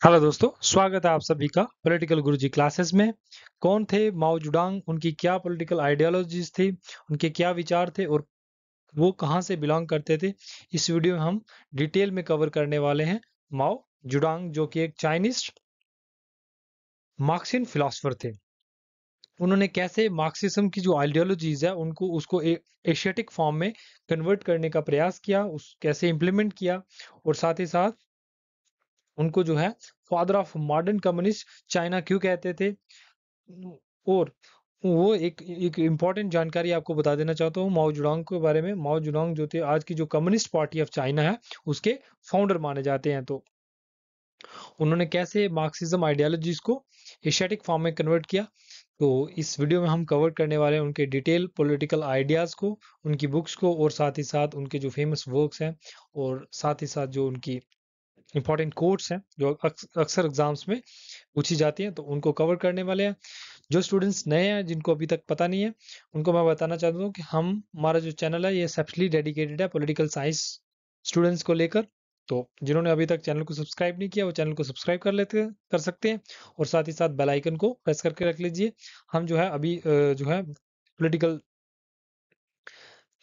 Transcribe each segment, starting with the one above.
Hello दोस्तों, स्वागत है आप सभी का पॉलिटिकल गुरुजी क्लासेस में। कौन थे माओ जुडांग, उनकी क्या पॉलिटिकल आइडियोलॉजीज थी, उनके क्या विचार थे और वो कहाँ से बिलोंग करते थे, इस वीडियो में हम डिटेल में कवर करने वाले हैं। माओ जुडांग जो कि एक चाइनीज मार्क्सियन फिलोसफर थे। उन्होंने कैसे मार्क्सिज्म की जो आइडियोलॉजीज है उनको उसको एशियाटिक फॉर्म में कन्वर्ट करने का प्रयास किया, उस कैसे इम्प्लीमेंट किया और साथ ही साथ उनको जो है father of modern communist China क्यों कहते थे। और वो एक इम्पॉर्टेंट जानकारी आपको बता देना चाहता हूँ माओ जुडांग के बारे में। माओ जुडांग जो थे आज की जो कम्युनिस्ट पार्टी ऑफ चाइना है उसके फाउंडर माने जाते हैं। तो उन्होंने कैसे मार्क्सिज्म आइडियोलॉजीज को एशियाटिक फॉर्म में कन्वर्ट किया, तो इस वीडियो में हम कवर करने वाले हैं उनके डिटेल पॉलिटिकल आइडियाज को, उनकी बुक्स को और साथ ही साथ उनके जो फेमस वर्क्स हैं और साथ ही साथ जो उनकी इंपॉर्टेंट कोट्स हैं जो अक्सर एग्जाम्स में पूछी जाती हैं, तो उनको कवर करने वाले हैं। जो स्टूडेंट्स नए हैं जिनको अभी तक पता नहीं है उनको मैं बताना चाहता हूँ कि हमारा जो चैनल है ये सेपरेटली डेडिकेटेड है पॉलिटिकल साइंस स्टूडेंट्स को लेकर। तो जिन्होंने अभी तक चैनल को सब्सक्राइब नहीं किया वो चैनल को सब्सक्राइब कर सकते हैं और साथ ही साथ बेल आइकन को प्रेस करके रख लीजिए। हम जो है अभी जो है पॉलिटिकल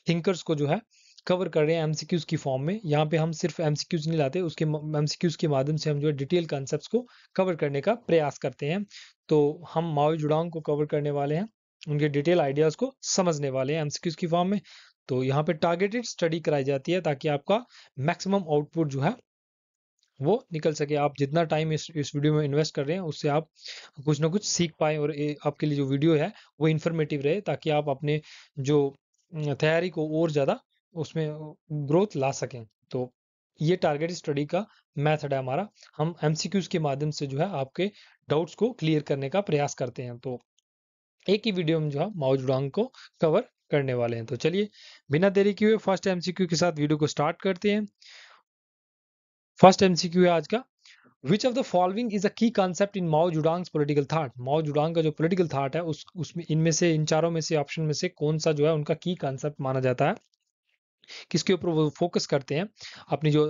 थिंकर्स को जो है कवर कर रहे हैं एमसीक्यूज की फॉर्म में। यहाँ पे हम सिर्फ एमसीक्यूज नहीं लाते, उसके एमसीक्यूज के माध्यम से हम जो है डिटेल कॉन्सेप्ट्स को कवर करने का प्रयास करते हैं। तो हम माओ जुड़ांग को कवर करने वाले हैं, उनके डिटेल आइडियाज को समझने वाले हैं एमसीक्यूज की फॉर्म में। तो यहाँ पे टारगेटेड स्टडी कराई जाती है ताकि आपका मैक्सिमम आउटपुट जो है वो निकल सके। आप जितना टाइम इस वीडियो में इन्वेस्ट कर रहे हैं उससे आप कुछ ना कुछ सीख पाए और आपके लिए जो वीडियो है वो इन्फॉर्मेटिव रहे ताकि आप अपने जो तैयारी को और ज़्यादा उसमें ग्रोथ ला सकें। तो ये टारगेट स्टडी का मेथड है हमारा। हम एमसीक्यूज के माध्यम से जो है आपके डाउट्स को क्लियर करने का प्रयास करते हैं। तो एक ही वीडियो में जो है माओ जुड़ांग को कवर करने वाले हैं। तो चलिए बिना देरी किए हुए फर्स्ट एमसीक्यू के साथ वीडियो को स्टार्ट करते हैं। फर्स्ट एमसीक्यू है आज का, which of the following is a key concept in Mao Zedong's political thought. Mao Zedong का जो पॉलिटिकल थॉट है उसमें इनमें से इन चारों में से ऑप्शन में से कौन सा जो है उनका की कंसेप्ट माना जाता है, किसके ऊपर वो फोकस करते हैं अपनी जो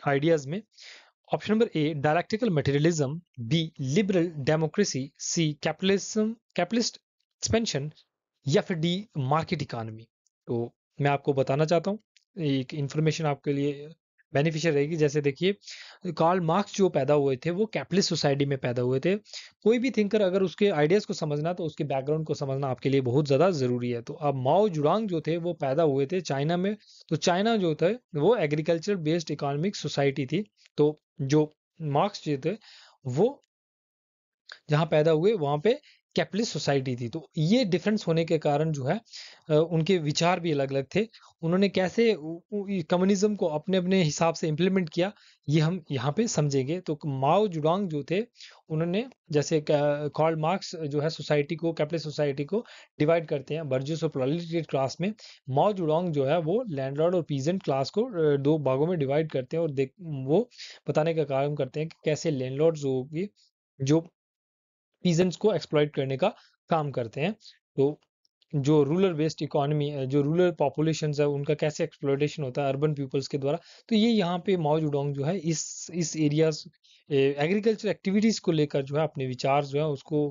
आइडियाज में। Option number A dialectical materialism, B liberal democracy, C capitalism capitalist expansion या फिर डी मार्केट इकोनॉमी। तो मैं आपको बताना चाहता हूँ, एक इंफॉर्मेशन आपके लिए बेनिफिशियल रहेगी। जैसे देखिए कार्ल मार्क्स जो पैदा हुए थे वो कैपिटलिस्ट सोसाइटी में पैदा हुए थे। कोई भी थिंकर अगर उसके आइडियाज को समझना तो उसके बैकग्राउंड को समझना आपके लिए बहुत ज़्यादा ज़रूरी है। तो अब माओ जुड़ांग जो थे वो पैदा हुए थे चाइना में। तो चाइना जो थे वो एग्रीकल्चर बेस्ड इकोनॉमिक सोसाइटी थी। तो जो मार्क्स जो थे वो जहाँ पैदा हुए वहाँ पे कैपिटलिस्ट सोसाइटी थी। तो ये डिफरेंस होने के कारण जो है उनके विचार भी अलग अलग थे। उन्होंने कैसे कम्युनिज्म को अपने अपने हिसाब से इम्प्लीमेंट किया ये हम यहाँ पे समझेंगे। तो माओ जुडांग जो थे उन्होंने जैसे कार्ल मार्क्स जो है सोसाइटी को कैपिटलिस्ट सोसाइटी को डिवाइड करते हैं बर्जर्स और प्रोलेटेरिएट क्लास में। माओ जुडांग जो है वो लैंडलॉर्ड और पीजेंट क्लास को दो भागों में डिवाइड करते हैं और वो बताने का काम करते हैं कि कैसे लैंडलॉर्ड्स होगी जो पीजेंट्स को एक्सप्लॉइट करने का काम करते हैं। तो जो रूरल बेस्ड इकोनॉमी है, जो रूरल पॉपुलेशन है उनका कैसे एक्सप्लॉइटेशन होता है अर्बन पीपल्स के द्वारा। तो ये यहाँ पे माओ जुडोंग जो है इस एरियाज एग्रीकल्चर एक्टिविटीज को लेकर जो है अपने विचार जो है उसको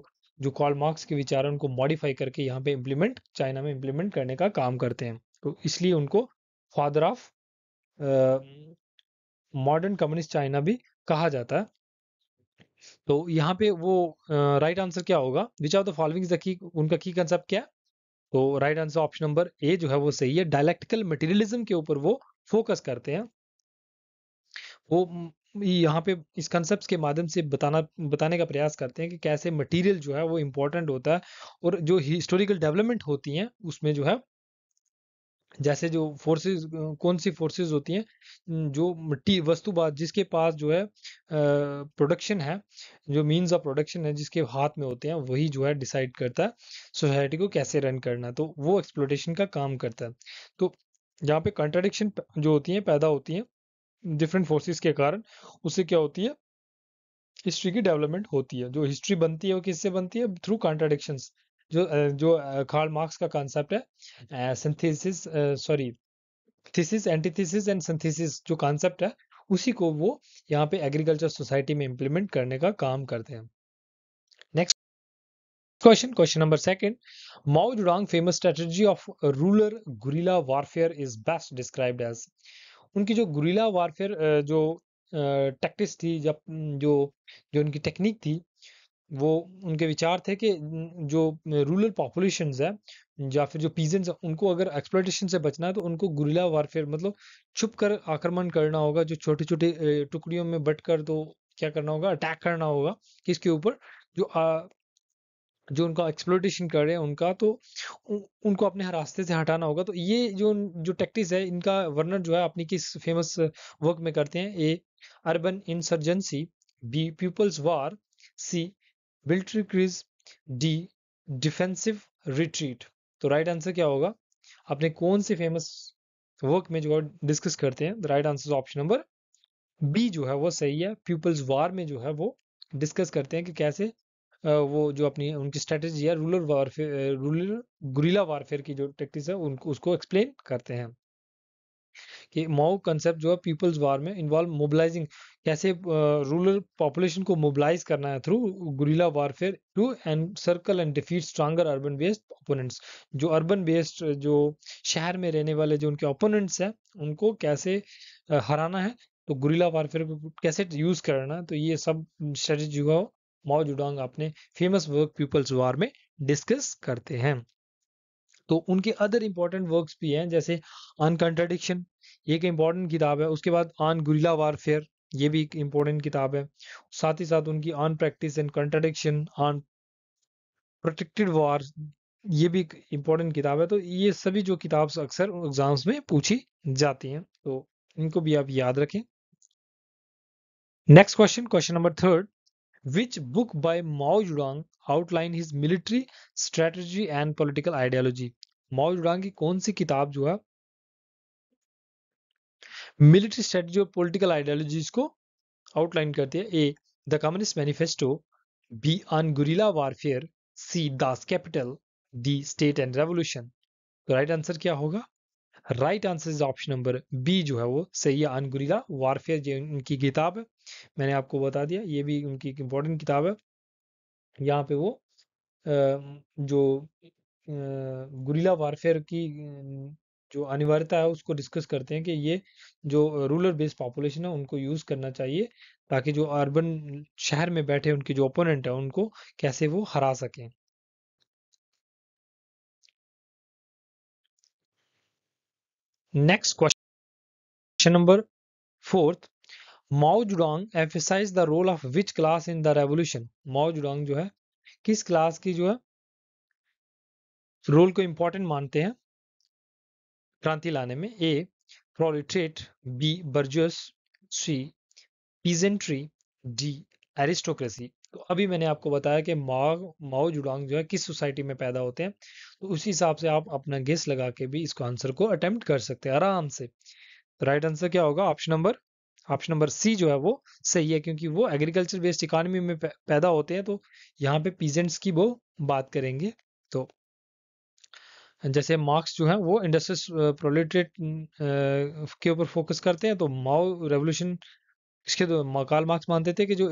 जो कार्ल मार्क्स के विचार है उनको मॉडिफाई करके यहाँ पे इम्प्लीमेंट चाइना में इम्प्लीमेंट करने का काम करते हैं। तो इसलिए उनको father of modern communist China भी कहा जाता है। तो यहाँ पे वो राइट आंसर क्या होगा, विच of the following is the key, उनका की कंसेप्ट क्या है। तो right answer option number A जो है वो सही है। डायलैक्टिकल मटेरियलिज्म के ऊपर वो फोकस करते हैं। वो यहाँ पे इस कंसेप्ट के माध्यम से बताने का प्रयास करते हैं कि कैसे मटेरियल जो है वो इम्पोर्टेंट होता है और जो हिस्टोरिकल डेवलपमेंट होती हैं उसमें जो है जैसे जो फोर्सेस कौन सी फोर्सेस होती हैं जो मिट्टी वस्तुबाद जिसके पास जो है प्रोडक्शन है, जो मीन्स ऑफ प्रोडक्शन है जिसके हाथ में होते हैं वही जो है डिसाइड करता है सोसाइटी को कैसे रन करना है। तो वो एक्सप्लोटेशन का काम करता है। तो यहाँ पे कंट्राडिक्शन जो होती हैं पैदा होती हैं डिफरेंट फोर्सेस के कारण, उससे क्या होती है हिस्ट्री की डेवलपमेंट होती है। जो हिस्ट्री बनती है वो किससे बनती है, थ्रू कॉन्ट्राडिक्शंस। जो कार्ल मार्क्स का कॉन्सेप्ट है synthesis sorry thesis antithesis and synthesis जो कॉन्सेप्ट है उसी को वो यहाँ पे एग्रीकल्चर सोसाइटी में इम्प्लीमेंट करने का काम करते हैं। Next question number second, Mao Zedong famous strategy of rural guerrilla warfare is best described as. उनकी जो गुरिल्ला वारफेयर जो टैक्टिक्स थी, जब जो जो उनकी टेक्निक थी, वो उनके विचार थे कि जो रूरल पॉपुलेशंस है या फिर जो पीजेंट्स है, उनको अगर एक्सप्लॉइटेशन से बचना है तो उनको गुरिल्ला वारफेयर मतलब छुप कर आक्रमण करना होगा, जो छोटी छोटी टुकड़ियों में बंटकर, तो क्या करना होगा, अटैक करना होगा किसके ऊपर, जो जो उनका एक्सप्लॉइटेशन कर रहे हैं उनका, तो उनको अपने रास्ते से हटाना होगा। तो ये जो जो टैक्टिक्स है, इनका वर्णन जो है अपनी किस फेमस वर्क में करते हैं। A, urban insurgency, B, people's war, C, military crease, D, defensive retreat. तो राइट आंसर क्या होगा, आपने कौन से फेमस वर्क में जो है डिस्कस करते हैं। The right answer option number B जो है वो सही है। पीपल्स वार में जो है वो डिस्कस करते हैं कि कैसे वो जो अपनी उनकी स्ट्रेटेजी है rural warfare, rural guerrilla warfare की जो टेक्टिक्स है उनको उसको एक्सप्लेन करते हैं कि माओ कंसेप्ट जो है पीपल्स वार में इन्वॉल्व मोबिलाइजिंग, कैसे रूरल पॉपुलेशन को मोबिलाइज करना है through guerrilla warfare to encircle and defeat stronger urban based opponents. जो अर्बन बेस्ड जो शहर में रहने वाले जो उनके ओपोनेंट्स हैं, उनको कैसे हराना है, तो गुरिल्ला वारफेयर को कैसे यूज करना है। तो ये सब स्ट्रेटेजी को माओ जुडांग अपने फेमस वर्क पीपल्स वार में डिस्कस करते हैं। तो उनके अदर इंपॉर्टेंट वर्क्स भी हैं, जैसे ऑन कंट्राडिक्शन, ये एक इंपॉर्टेंट किताब है। उसके बाद ऑन गुरिल्ला वारफेयर, ये भी एक इंपॉर्टेंट किताब है। साथ ही साथ उनकी on practice and contradiction, on protected war, ये भी एक इंपॉर्टेंट किताब है। तो ये सभी जो किताब अक्सर एग्जाम्स में पूछी जाती हैं, तो इनको भी आप याद रखें। Next question number third, which book by Mao Zedong outline his military strategy and political ideology। Mao Zedong की कौन सी किताब जो है मिलिट्री स्ट्रेटजी और पॉलिटिकल आइडियोलॉजीज को आउटलाइन करती है। A, the communist manifesto, B, on guerrilla warfare, C, Das Kapital, D, state and revolution. तो राइट आंसर क्या होगा, right answer is option number B जो है वो सही है। ऑन गुरिल्ला वारफेयर जो उनकी किताब है, मैंने आपको बता दिया, ये भी उनकी एक इंपॉर्टेंट किताब है। यहाँ पे वो जो गुरिल्ला वारफेयर की जो अनिवार्यता है उसको डिस्कस करते हैं कि ये जो रूरल बेस्ड पॉपुलेशन है उनको यूज करना चाहिए, ताकि जो अर्बन शहर में बैठे उनके जो ओपोनेंट है उनको कैसे वो हरा सकें। Next question number fourth, Mao Zedong emphasise the role of which class in the revolution. Mao Zedong जो है किस क्लास की जो है रोल को इंपॉर्टेंट मानते हैं क्रांति लाने में। ए, प्रोलिटरेट, बी, बर्जस, सी, पीजेंट्री, डी, एरिस्टोक्रेसी। तो अभी मैंने आपको बताया कि माओ माओ जुडांग जो है किस सोसाइटी में पैदा होते हैं, तो उसी हिसाब से आप अपना गेस लगा के भी इसको आंसर को अटेम्प्ट कर सकते हैं आराम से। तो राइट आंसर क्या होगा, ऑप्शन नंबर सी जो है वो सही है, क्योंकि वो एग्रीकल्चर बेस्ड इकोनॉमी में पैदा होते हैं। तो यहाँ पे पीजेंट्स की वो बात करेंगे। तो जैसे मार्क्स जो है वो इंडस्ट्रियल प्रोलेटरेट के ऊपर फोकस करते हैं, तो माओ रेवोल्यूशन इसके तो कार्ल मार्क्स मानते थे कि जो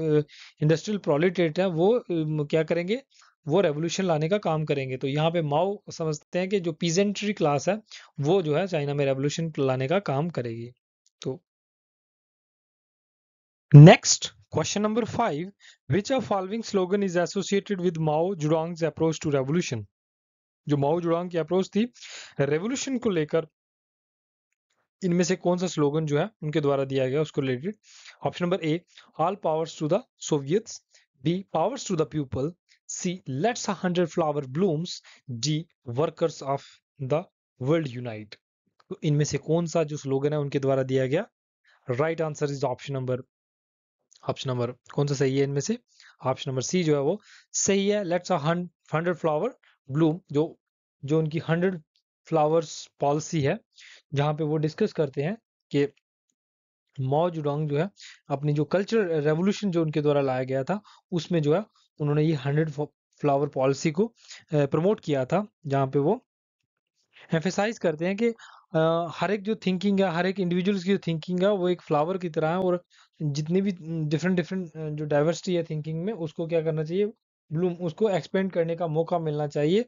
इंडस्ट्रियल प्रोलेटरेट है वो क्या करेंगे, वो रेवोल्यूशन लाने का काम करेंगे। तो यहाँ पे माओ समझते हैं कि जो पीजेंट्री क्लास है वो जो है चाइना में रेवोल्यूशन लाने का काम करेगी। तो next question number 5, which of following slogan is associated with Mao Zedong's approach to revolution. जो माओ जुडांग की अप्रोच थी रेवोल्यूशन को लेकर, इनमें से कौन सा स्लोगन जो है उनके द्वारा दिया गया उसको रिलेटेड। Option number A, all powers to the soviets, B, powers to the people, C, let's 100 flower blooms, D, workers of the world unite. तो इनमें से कौन सा जो स्लोगन है उनके द्वारा दिया गया, right answer is option number कौन सा सही है इनमें से, ऑप्शन नंबर सी जो है वो सही है। लेट्स 100 फ्लावर ब्लूम, जो जो उनकी 100 फ्लावर्स पॉलिसी है, जहाँ पे वो डिस्कस करते हैं कि माओ जुडोंग जो है अपनी जो कल्चरल रेवोल्यूशन जो उनके द्वारा लाया गया था, उसमें जो है उन्होंने ये 100 फ्लावर पॉलिसी को प्रमोट किया था, जहाँ पे वो एम्फेसाइज करते हैं कि हर एक जो थिंकिंग है, हर एक इंडिविजुअल्स की जो थिंकिंग है वो एक फ्लावर की तरह है, और जितनी भी डिफरेंट डिफरेंट जो डाइवर्सिटी है थिंकिंग में, उसको क्या करना चाहिए, ब्लूम उसको एक्सपेंड करने का मौका मिलना चाहिए।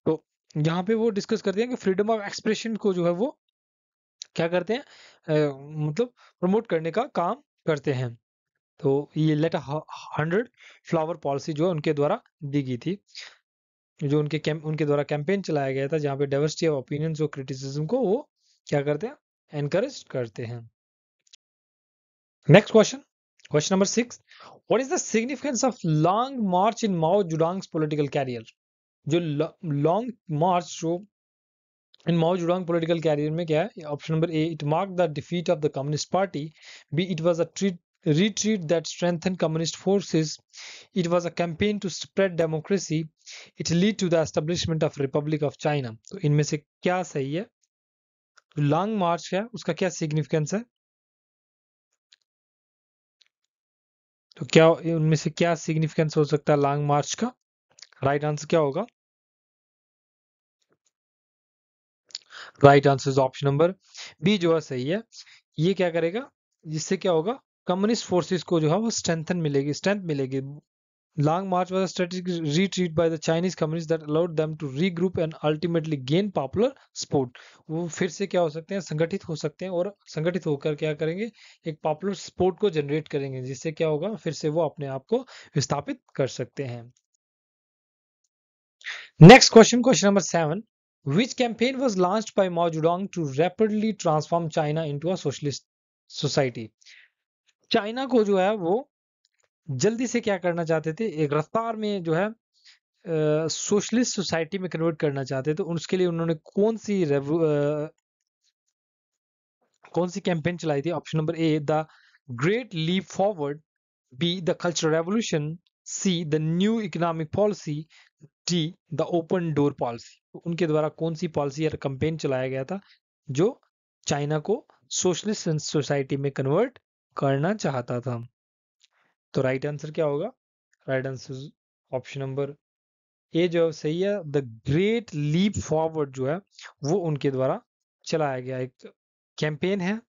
तो यहाँ पे वो डिस्कस करते हैं कि फ्रीडम ऑफ एक्सप्रेशन को जो है वो क्या करते हैं, मतलब प्रमोट करने का काम करते हैं। तो ये लेट 100 फ्लावर पॉलिसी जो है उनके द्वारा दी गई थी, जो उनके द्वारा कैंपेन चलाया गया था, जहाँ पे डाइवर्सिटी ऑफ ओपिनियंस और क्रिटिसिज्म को वो क्या करते हैं, एनकरेज करते हैं। Next question, question number 6, what is the significance of long march in Mao Zedong's political career? जो लॉन्ग मार्च जो in Mao Zedong political career में क्या है? Option number A, it mark the defeat of the communist party, B, it was a retreat that strengthened communist forces, it was a campaign to spread democracy, it lead to the establishment of Republic of China। तो इनमें से क्या सही है? Long मार्च है उसका क्या significance है? तो क्या उनमें से क्या सिग्निफिकेंस हो सकता है लॉन्ग मार्च का? राइट आंसर क्या होगा? Right answer is option number B जो है सही है। ये क्या करेगा, जिससे क्या होगा, कम्युनिस्ट फोर्सेस को जो है वो स्ट्रेंथ मिलेगी। Long March was a strategic retreat by the Chinese communists that allowed them to regroup and ultimately gain popular support। वो फिर से क्या हो सकते हैं, संगठित हो सकते हैं, और संगठित होकर क्या करेंगे, एक पॉपुलर सपोर्ट को जनरेट करेंगे, जिससे क्या होगा, फिर से वो अपने आप को विस्थापित कर सकते हैं। Next question, question number 7, which campaign was launched by Mao Zedong to rapidly transform China into a socialist society? China को जो है वो जल्दी से क्या करना चाहते थे, एक रफ्तार में जो है सोशलिस्ट सोसाइटी में कन्वर्ट करना चाहते थे। तो उसके लिए उन्होंने कौन सी कैंपेन चलाई थी? Option number A, the great leap forward, B, the cultural revolution, C, the new economic policy, D, the open door policy. उनके द्वारा कौन सी पॉलिसी या कैंपेन चलाया गया था जो चाइना को सोशलिस्ट सोसाइटी में कन्वर्ट करना चाहता था? तो राइट आंसर क्या होगा? Right answer option number A जो सही है, द ग्रेट लीप फॉरवर्ड जो है वो उनके द्वारा चलाया गया एक कैंपेन है,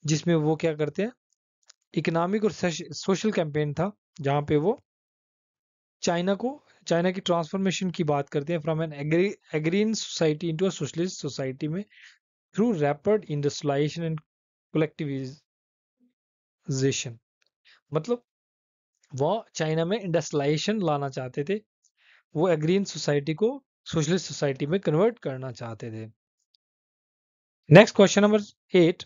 जिसमें वो क्या करते हैं, इकोनॉमिक और सोशल कैंपेन था, जहां पे वो चाइना की ट्रांसफॉर्मेशन की बात करते हैं, from an agrarian society into a socialist society में, through rapid industrialisation and collectivisation. मतलब वो चाइना में इंडस्ट्रियलाइजेशन लाना चाहते थे, वो एग्रीन सोसाइटी को सोशलिस्ट सोसाइटी में कन्वर्ट करना चाहते थे। Next question number 8,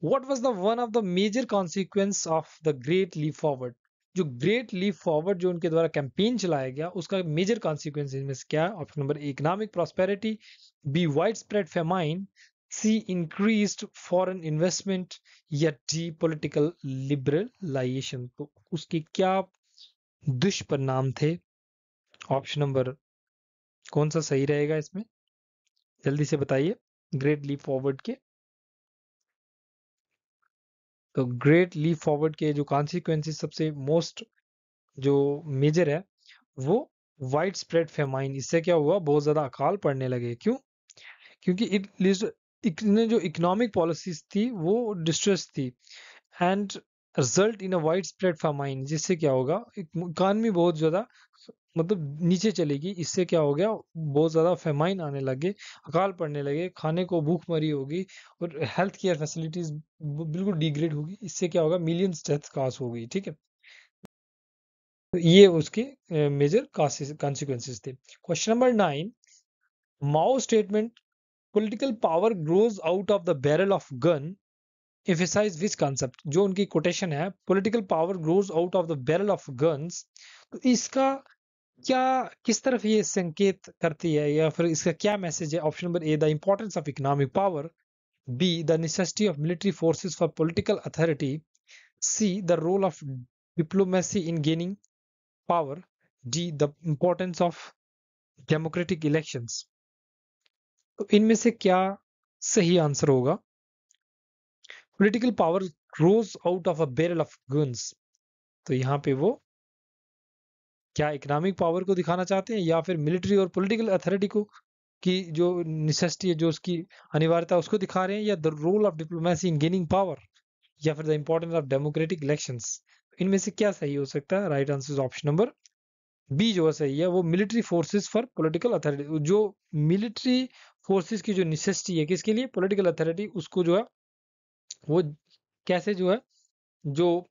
what was the one of the major consequence of the great leap forward? जो ग्रेट लीप फॉरवर्ड जो उनके द्वारा कैंपेन चलाया गया, उसका मेजर कॉन्सिक्वेंस इनमें से क्या है? Option number A, economic prosperity, B, widespread famine, C, increased foreign investment, या डी, पॉलिटिकल लिबरलाइजेशन। तो उसके क्या दुष्परिणाम थे? ऑप्शन नंबर कौन सा सही रहेगा इसमें, जल्दी से बताइए, ग्रेट लीप फॉरवर्ड के। तो ग्रेट लीप फॉरवर्ड के जो कॉन्सिक्वेंसेस सबसे मोस्ट जो मेजर है, वो वाइड स्प्रेड फेमाइन, इससे क्या हुआ, बहुत ज्यादा अकाल पड़ने लगे। क्यों? क्योंकि इतने जो इकोनॉमिक पॉलिसीज थी वो डिस्ट्रेस थी, and result in a wide spread famine, जिससे क्या होगा, इकॉनमी बहुत ज्यादा मतलब नीचे चलेगी। इससे क्या हो गया, बहुत ज्यादा फेमाइन आने लगे, अकाल पड़ने लगे, खाने को भूखमरी होगी, और हेल्थ केयर फैसिलिटीज बिल्कुल डिग्रेड होगी। इससे क्या होगा, मिलियंस डेथ कास होगी। ठीक है, तो ये उसके मेजर कॉन्सिक्वेंसेस थे। Question number 9, Mao statement political power grows out of the barrel of gun emphasize which concept? जो उनकी कोटेशन है, political power grows out of the barrel of guns, तो इसका क्या, किस तरफ ये संकेत करती है, या फिर इसका क्या मैसेज है? Option number A, the importance of economic power, B, the necessity of military forces for political authority, C, the role of diplomacy in gaining power, D, the importance of democratic elections. तो इनमें से क्या सही answer होगा? Political power grows out of a barrel of guns, तो यहाँ पे वो क्या इकोनॉमिक पावर को दिखाना चाहते हैं, या फिर मिलिट्री और पॉलिटिकल अथॉरिटी को की जो नेसेसिटी है, जो उसकी अनिवार्यता, उसको दिखा रहे हैं, या the role of diplomacy in gaining power, या फिर the importance of democratic elections? इनमें से क्या सही हो सकता है? Right answer is option number B जो है सही है, वो military forces for political authority. जो मिलिट्री फोर्सेस की जो नेसेसिटी है किसके लिए? पॉलिटिकल अथॉरिटी, उसको जो है वो कैसे जो है, जो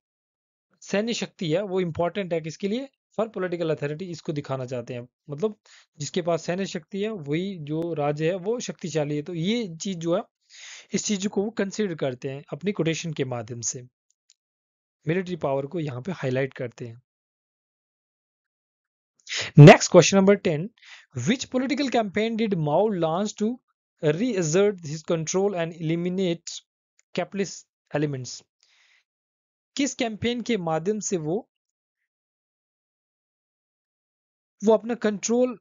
सैन्य शक्ति है वो इंपॉर्टेंट है किसके लिए? फॉर पॉलिटिकल अथॉरिटी, इसको दिखाना चाहते हैं। मतलब जिसके पास सैन्य शक्ति है वही जो राज्य है वो शक्तिशाली है। तो ये चीज जो है, इस चीज को वो कंसिडर करते हैं अपनी कोटेशन के माध्यम से, मिलिट्री पावर को यहाँ पे हाईलाइट करते हैं। Next, question number 10. Which political campaign did Mao launch to reassert his control and eliminate capitalist elements? किस कैंपेन के माध्यम से वो अपना कंट्रोल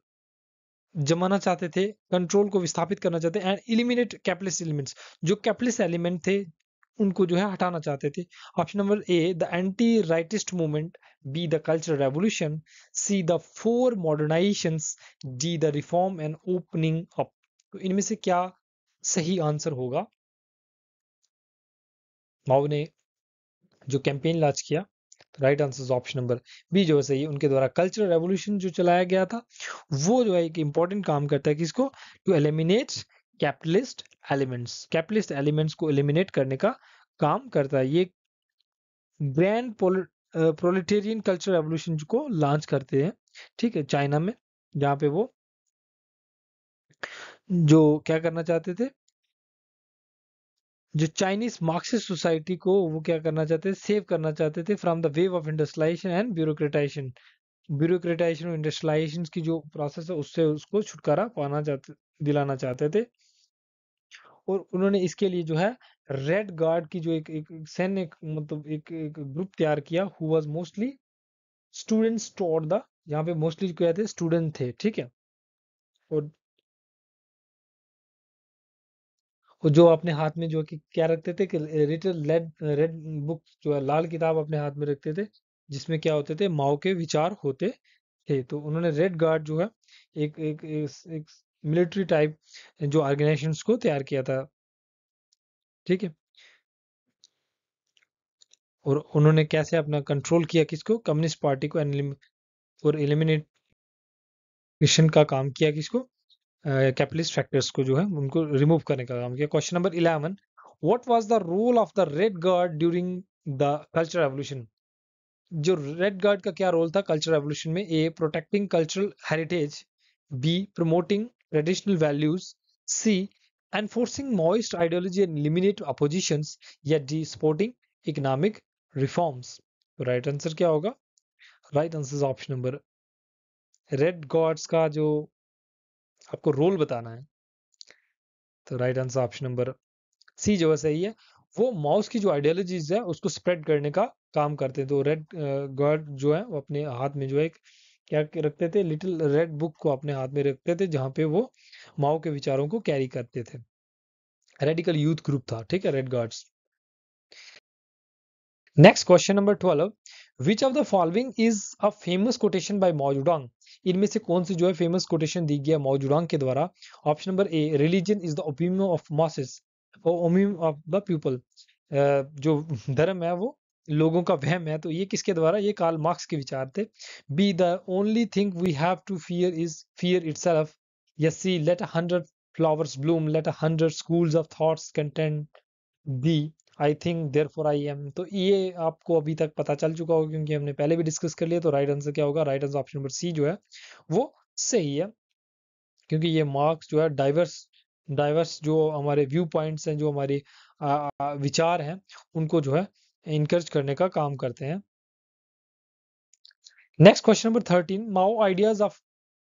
जमाना चाहते थे, कंट्रोल को विस्थापित करना चाहते हैं, एंड एलिमिनेट कैपिटलिस्ट एलिमेंट्स, जो कैपिटलिस्ट एलिमेंट थे उनको जो है हटाना चाहते थे? Option number A, the anti rightist movement, B the cultural revolution, C the four modernisations, D the reform and opening up. तो इनमें से क्या सही आंसर होगा? माओ ने जो कैंपेन लॉन्च किया, right answer option number B जो है सही है। उनके द्वारा कल्चरल रेवोल्यूशन जो चलाया गया था, वो जो है एक इंपॉर्टेंट काम करता है किसको? To eliminate capitalist elements, capitalist elements को एलिमिनेट करने का काम करता है। ये ग्रैंड प्रोलेटेरियन कल्चरल रेवोल्यूशन को लॉन्च करते हैं, ठीक है, चाइना में, जहाँ पे वो जो क्या करना चाहते थे, जो चाइनीज मार्क्सिस्ट सोसाइटी को वो क्या करना चाहते थे? सेव करना चाहते थे from the wave of industrialisation and bureaucratisation. Bureaucratisation और इंडस्ट्रियलाइजेशन की जो प्रोसेस है उससे उसको छुटकारा पाना चाहते, दिलाना चाहते थे। और उन्होंने इसके लिए जो है रेड गार्ड की जो एक सैन्य मतलब एक ग्रुप तैयार किया, who was mostly students taught the, यहाँ पे मोस्टली क्या थे? स्टूडेंट थे, ठीक है। और जो अपने हाथ में जो कि क्या रखते थे कि लिटिल रेड रेड बुक, जो है लाल किताब अपने हाथ में रखते थे, जिसमें क्या होते थे? माओ के विचार होते थे। तो उन्होंने रेड गार्ड जो है एक मिलिट्री टाइप जो ऑर्गेनाइजेशंस को तैयार किया था, ठीक है। और उन्होंने कैसे अपना कंट्रोल किया किसको? कम्युनिस्ट पार्टी को, और एलिमिनेशन का काम किया किसको? कैपिटलिस्ट फैक्टर्स को जो है उनको रिमूव करने का काम किया। Question number 11, what was the role of the red guard during the cultural revolution? जो रेड गार्ड का क्या रोल था कल्चरल रेवोल्यूशन में? A, protecting cultural heritage, B, promoting traditional values, C, enforcing Maoist ideology and eliminate oppositions, या D, supporting economic reforms? तो right answer क्या होगा? Right answer is option number, red guards का जो आपको role बताना है, तो right answer option number C जो है सही है। वो माउस की जो आइडियोलॉजीज है उसको स्प्रेड करने का काम करते हैं। तो रेड गार्ड जो है वो अपने हाथ में जो है क्या रखते थे? लिटिल रेड बुक को अपने हाथ में रखते थे, जहाँ पे वो माओ के विचारों को कैरी करते थे। रेडिकल यूथ ग्रुप था, ठीक है, Red Guards. Next question number 12, which of the following is a famous quotation by Mao Zedong? इनमें से कौन सी जो है फेमस कोटेशन दी गई है माओ जेडोंग के द्वारा? Option number A, religion is the opinion of masses, opinion of the people, जो धर्म है वो लोगों का वहम है। तो ये किसके द्वारा? ये कार्ल मार्क्स के विचार थे। B, the only thing we have to fear is fear itself, या C, let 100 flowers bloom, let 100 schools of thoughts content, B, I think therefore I am. तो ये आपको अभी तक पता चल चुका होगा क्योंकि हमने पहले भी डिस्कस कर लिया। तो राइट आंसर क्या होगा? Right answer option number C जो है वो सही है, क्योंकि ये मार्क्स जो है डाइवर्स डाइवर्स जो हमारे व्यू पॉइंट्स हैं, जो हमारे विचार हैं, उनको जो है इनकरेज करने का काम करते हैं। Next question number 13, Mao ideas of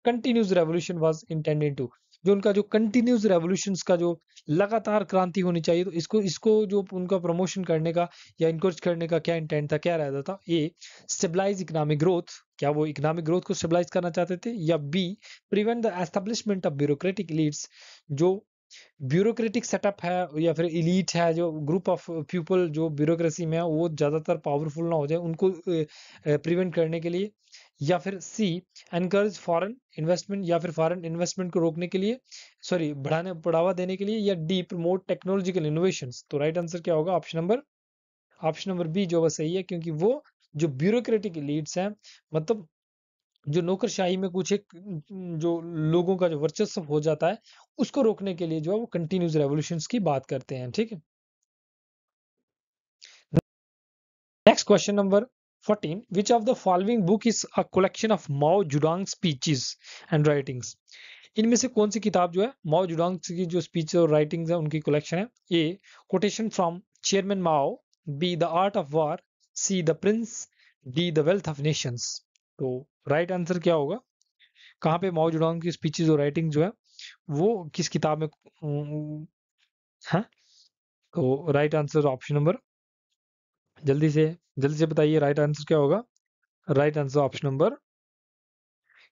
continuous revolution was intended to, जो उनका जो कंटिन्यूस रेवोल्यूशंस का जो लगातार क्रांति होनी चाहिए, तो इसको इसको जो उनका प्रमोशन करने का या इनकरेज करने का क्या इंटेंट था, क्या रहता था? ए, स्टेबलाइज इकोनॉमिक ग्रोथ, क्या वो इकोनॉमिक ग्रोथ को स्टेबलाइज करना चाहते थे? या B, prevent the establishment of bureaucratic leads, जो ब्यूरोक्रेटिक सेटअप है या फिर इलीट है, जो ग्रुप ऑफ पीपल जो ब्यूरोक्रेसी में है वो ज्यादातर पावरफुल ना हो जाए, उनको प्रिवेंट करने के लिए? या फिर सी एनकरेज फॉरेन इन्वेस्टमेंट या फिर फॉरेन इन्वेस्टमेंट को रोकने के लिए, सॉरी बढ़ावा देने के लिए, या डी प्रमोट टेक्नोलॉजिकल इनोवेशंस। तो राइट आंसर क्या होगा? ऑप्शन नंबर बी जो है सही है, क्योंकि वो जो ब्यूरोक्रेटिक लीड्स हैं, मतलब जो नौकरशाही में कुछ एक जो लोगों का जो वर्चस्व हो जाता है, उसको रोकने के लिए जो है वो कंटिन्यूस रेवोल्यूशंस की बात करते हैं। ठीक है, next question number 14, which of the following book is a collection of Mao Zedong speeches and writings? इनमें से कौन सी किताब जो है माओ जुडांग की जो स्पीच और राइटिंग्स है उनकी कलेक्शन है? A quotation from chairman Mao, B the art of war, C the prince, D the wealth of nations. तो राइट आंसर क्या होगा? कहाँ पे माओ जुडांग की स्पीचेस और राइटिंग जो है वो किस किताब में है? तो राइट आंसर ऑप्शन नंबर, जल्दी से बताइए राइट आंसर क्या होगा? Right answer option number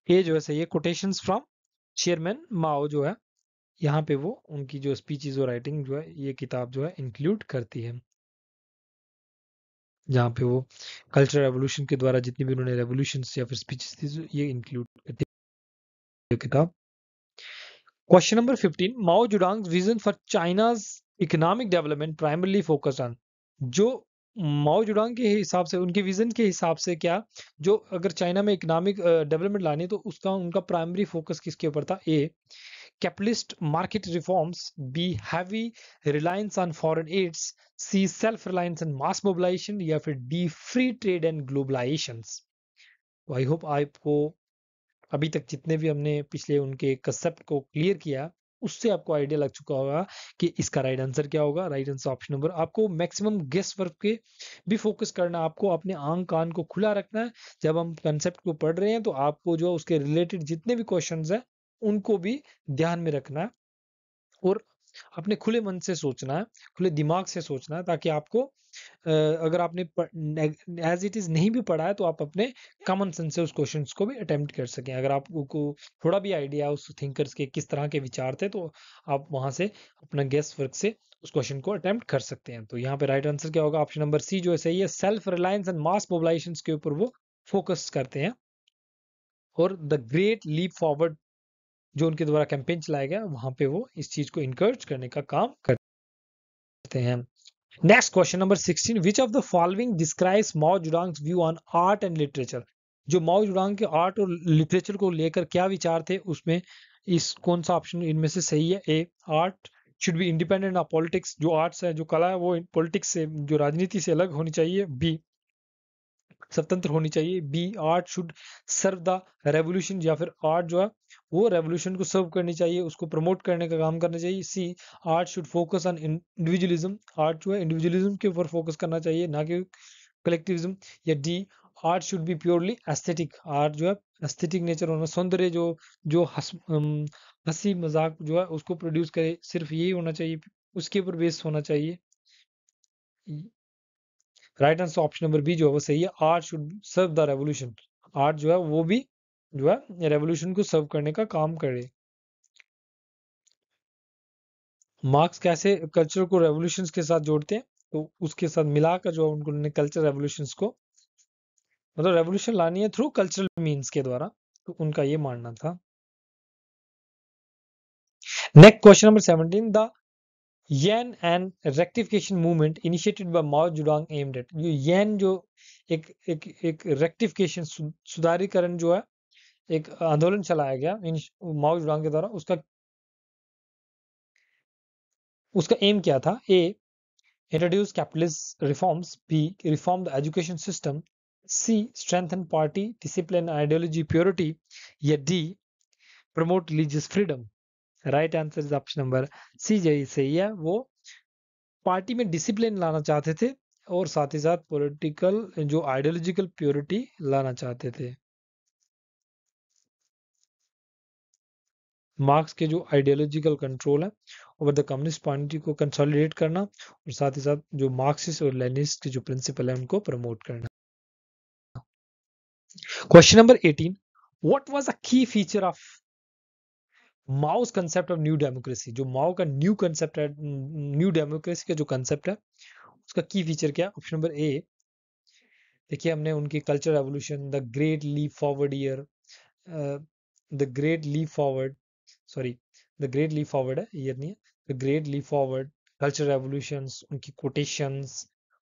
A जो है सही है, कोटेशंस फ्रॉम चेयरमैन माओ जो है, यहाँ पे वो उनकी जो स्पीचेस और राइटिंग जो है ये किताब जो है इंक्लूड करती है, जहाँ पे वो कल्चरल रेवोल्यूशन के द्वारा जितनी भी उन्होंने रेवोल्यूशंस या फिर स्पीचेस थी ये इंक्लूड करती है किताब। Question number 15, Mao Zedong vision for China's economic development primarily focus on. जो माओ जुडांग के हिसाब से, उनके विजन के हिसाब से क्या, जो अगर चाइना में इकोनॉमिक डेवलपमेंट लानी तो उसका उनका प्राइमरी फोकस किसके ऊपर था? ए capitalist market reforms, B heavy reliance on foreign aids, C self reliance and mass mobilization, या फिर D free trade and globalizations। तो आई होप आपको अभी तक जितने भी हमने पिछले उनके कंसेप्ट को क्लियर किया उससे आपको आइडिया लग चुका होगा कि इसका राइट आंसर क्या होगा। राइट आंसर ऑप्शन नंबर, आपको मैक्सिमम गेस वर्क के भी फोकस करना, आपको अपने आंख कान को खुला रखना है जब हम कंसेप्ट को पढ़ रहे हैं, तो आपको जो उसके रिलेटेड जितने भी क्वेश्चंस हैं उनको भी ध्यान में रखना है और अपने खुले मन से सोचना है, खुले दिमाग से सोचना है, ताकि आपको अगर आपने एज इट इज नहीं भी पढ़ा है तो आप अपने कॉमन सेंस से उस क्वेश्चंस को भी अटेम्प्ट कर सकें। अगर आपको थोड़ा भी आइडिया उस थिंकर्स के किस तरह के विचार थे तो आप वहां से अपना गेस वर्क से उस क्वेश्चन को अटेम्प्ट कर सकते हैं। तो यहाँ पे राइट आंसर क्या होगा? ऑप्शन नंबर सी जो है सही है, self reliance and mass mobilisation के ऊपर वो फोकस करते हैं और द ग्रेट लीप फॉरवर्ड जो उनके द्वारा कैंपेन चलाया गया वहां पे वो इस चीज को इनकरेज करने का काम करते हैं। Next question number 16, which of the following describes Mao Zedong's view on art and literature? जो माओ जुडांग के आर्ट और लिटरेचर को लेकर क्या विचार थे उसमें इस कौन सा ऑप्शन इनमें से सही है? A art should be independent of politics, जो आर्ट्स है जो कला है वो पॉलिटिक्स से जो राजनीति से अलग होनी चाहिए। बी स्वतंत्र होनी चाहिए। B art should serve the revolution, या फिर आर्ट जो है वो रेवोल्यूशन को सर्व करनी चाहिए, उसको प्रमोट करने का काम करना चाहिए। C art should focus on individualism, art जो है इंडिविजुअलिज्म के ऊपर फोकस करना चाहिए ना कि कलेक्टिविज्म। या D art should B purely aesthetic, art जो है एस्थेटिक नेचर होना, सौंदर्य जो जो हंसी मजाक जो है उसको प्रोड्यूस करे, सिर्फ यही होना चाहिए, उसके ऊपर बेस होना चाहिए। Right answer option number B जो है वो सही है, art should serve the revolution, art जो है वो भी जो है रेवोल्यूशन को सर्व करने का काम करे। मार्क्स कैसे कल्चर को रेवोल्यूशंस के साथ जोड़ते हैं? तो उसके साथ मिलाकर जो उन्होंने कल्चर रेवोल्यूशंस को, मतलब रेवोल्यूशन लानी है थ्रू कल्चरल मीन्स के द्वारा, तो उनका ये मानना था। Next question number 17, the Yan'an and rectification movement initiated by Mao Zedong aimed at. ये येन जो एक रेक्टिफिकेशन सुधारीकरण जो है एक आंदोलन चलाया गया इन माओ जुडांग के द्वारा, उसका एम क्या था? A introduce capitalist reforms, B reform the education system, C strengthen party discipline ideology purity, या D promote religious freedom. Right answer is option number C जही सही है, वो पार्टी में डिसिप्लिन लाना चाहते थे और साथ ही साथ पॉलिटिकल जो आइडियोलॉजिकल प्योरिटी लाना चाहते थे। मार्क्स के जो आइडियोलॉजिकल कंट्रोल है ओवर द कम्युनिस्ट पार्टी को कंसोलिडेट करना और साथ ही साथ जो मार्क्सिस्ट और लेनिनिस्ट के जो प्रिंसिपल है उनको प्रमोट करना। Question number 18, what was a key feature of Mao's concept of new democracy? जो माओ का न्यू कंसेप्ट है, न्यू डेमोक्रेसी का जो कंसेप्ट है उसका की फीचर क्या है? ऑप्शन नंबर ए देखिए हमने उनकी Culture Revolution, the great leap Forward year, the great leap Forward, sorry the great leap Forward है, ईयर नहीं है, the great leap Forward, Culture Revolutions, उनकी कोटेशंस,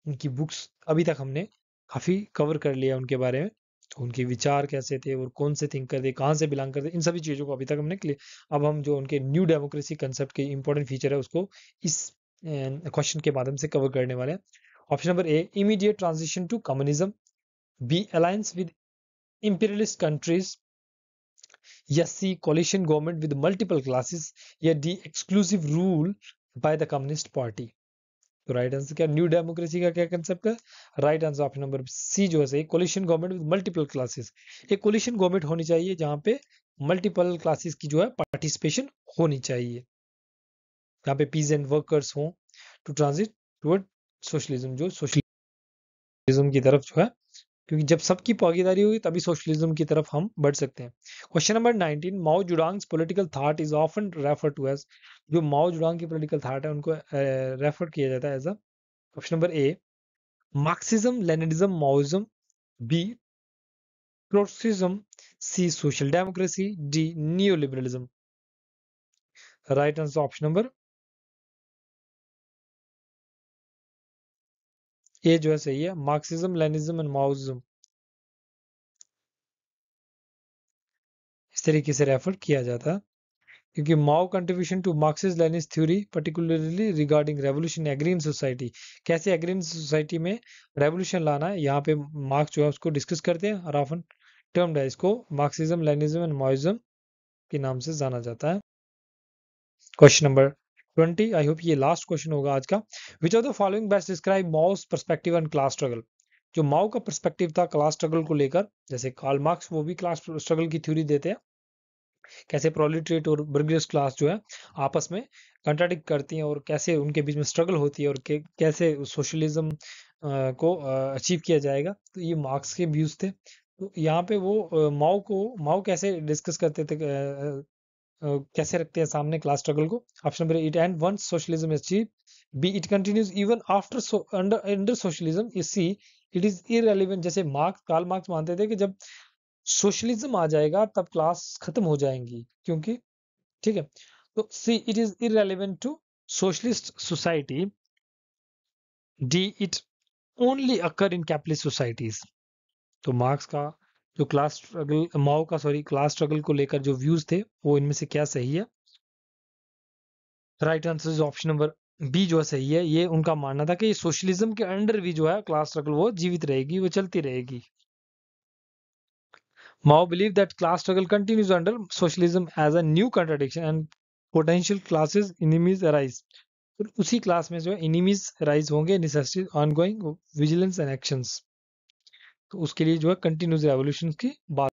उनकी बुक्स अभी तक हमने काफ़ी कवर कर लिया उनके बारे में। तो उनके विचार कैसे थे और कौन से थिंकर थे, कहाँ से बिलोंग करते, इन सभी चीज़ों को अभी तक हमने क्लियर। अब हम जो उनके न्यू डेमोक्रेसी कंसेप्ट के इंपॉर्टेंट फीचर है उसको इस क्वेश्चन के माध्यम से कवर करने वाले हैं। Option number A, immediate transition to communism, B alliance with imperialist countries, yes C coalition government with multiple classes, या D exclusive rule by the communist party। तो राइट आंसर क्या, न्यू डेमोक्रेसी का क्या concept है? Right answer option number C जो है सही, coalition government with multiple classes. एक कोलिशन गवर्नमेंट होनी चाहिए जहां पे मल्टीपल क्लासेस की जो है पार्टिसिपेशन होनी चाहिए, जहाँ पे पीस एंड वर्कर्स हों, टू ट्रांजिट टुवर्ड सोशलिज्म, जो सोशलिज्म की तरफ जो है, क्योंकि जब सबकी भागीदारी होगी तभी सोशलिज्म की तरफ हम बढ़ सकते हैं। Question number 19, Mao Zedong's political thought is often refer to as, जो माओ जुडांग की पॉलिटिकल थॉट है उनको रेफर किया जाता है as a, option number A Marxism, Leninism, Maoism, B Trotskyism, C social democracy, D neoliberalism. Right answer option number A जो है सही है, मार्क्सिज्म, लेनिनिज्म एंड माओइज्म इस तरीके से रेफर किया जाता है, क्योंकि Mao contribution to Marxist Leninist theory particularly regarding revolution agrarian society, कैसे एग्रीन सोसाइटी में रेवोल्यूशन लाना है, यहाँ पे मार्क्स जो है उसको डिस्कस करते हैं और ऑफन टर्म्ड है, इसको मार्क्सिज्म, लेनिनिज्म एंड माओइज्म के नाम से जाना जाता है। क्वेश्चन नंबर 20, आई होप ये लास्ट क्वेश्चन होगा आज का। Which of the following best describe Mao's perspective on class struggle, जो माओ का पर्सपेक्टिव था क्लास स्ट्रगल को लेकर, जैसे कार्ल मार्क्स वो भी क्लास स्ट्रगल की थ्योरी देते हैं, कैसे प्रोलिटरेट और बर्गर्स क्लास जो है आपस में कंट्राडिक्ट करती हैं और कैसे उनके बीच में स्ट्रगल होती है और कैसे सोशलिज्म को अचीव किया जाएगा, तो ये मार्क्स के व्यूज थे। तो यहाँ पे वो माओ कैसे डिस्कस करते थे, कैसे रखते हैं सामने क्लास स्ट्रगल को। Option number it end once socialism achieve, B it continues even after under under socialism, is C it is irrelevant, जैसे कार्ल मार्क्स मानते थे कि जब सोशलिज्म आ जाएगा तब क्लास खत्म हो जाएंगी, क्योंकि ठीक है, तो C it is irrelevant to socialist society, D it only occur in capitalist societies. तो मार्क्स का जो क्लास स्ट्रगल, माओ का सॉरी क्लास स्ट्रगल को लेकर जो व्यूज थे वो इनमें से क्या सही है? Right answer is option number B जो है सही है, ये उनका मानना था कि सोशलिज्म के अंडर भी जो है क्लास स्ट्रगल वो जीवित रहेगी, वो चलती रहेगी। Mao believed that class struggle continues under socialism as a new contradiction and potential classes enemies arise। तो उसी क्लास में जो है enemies arise होंगे, necessity ongoing vigilance and actions, तो उसके लिए जो है continuous revolution की बात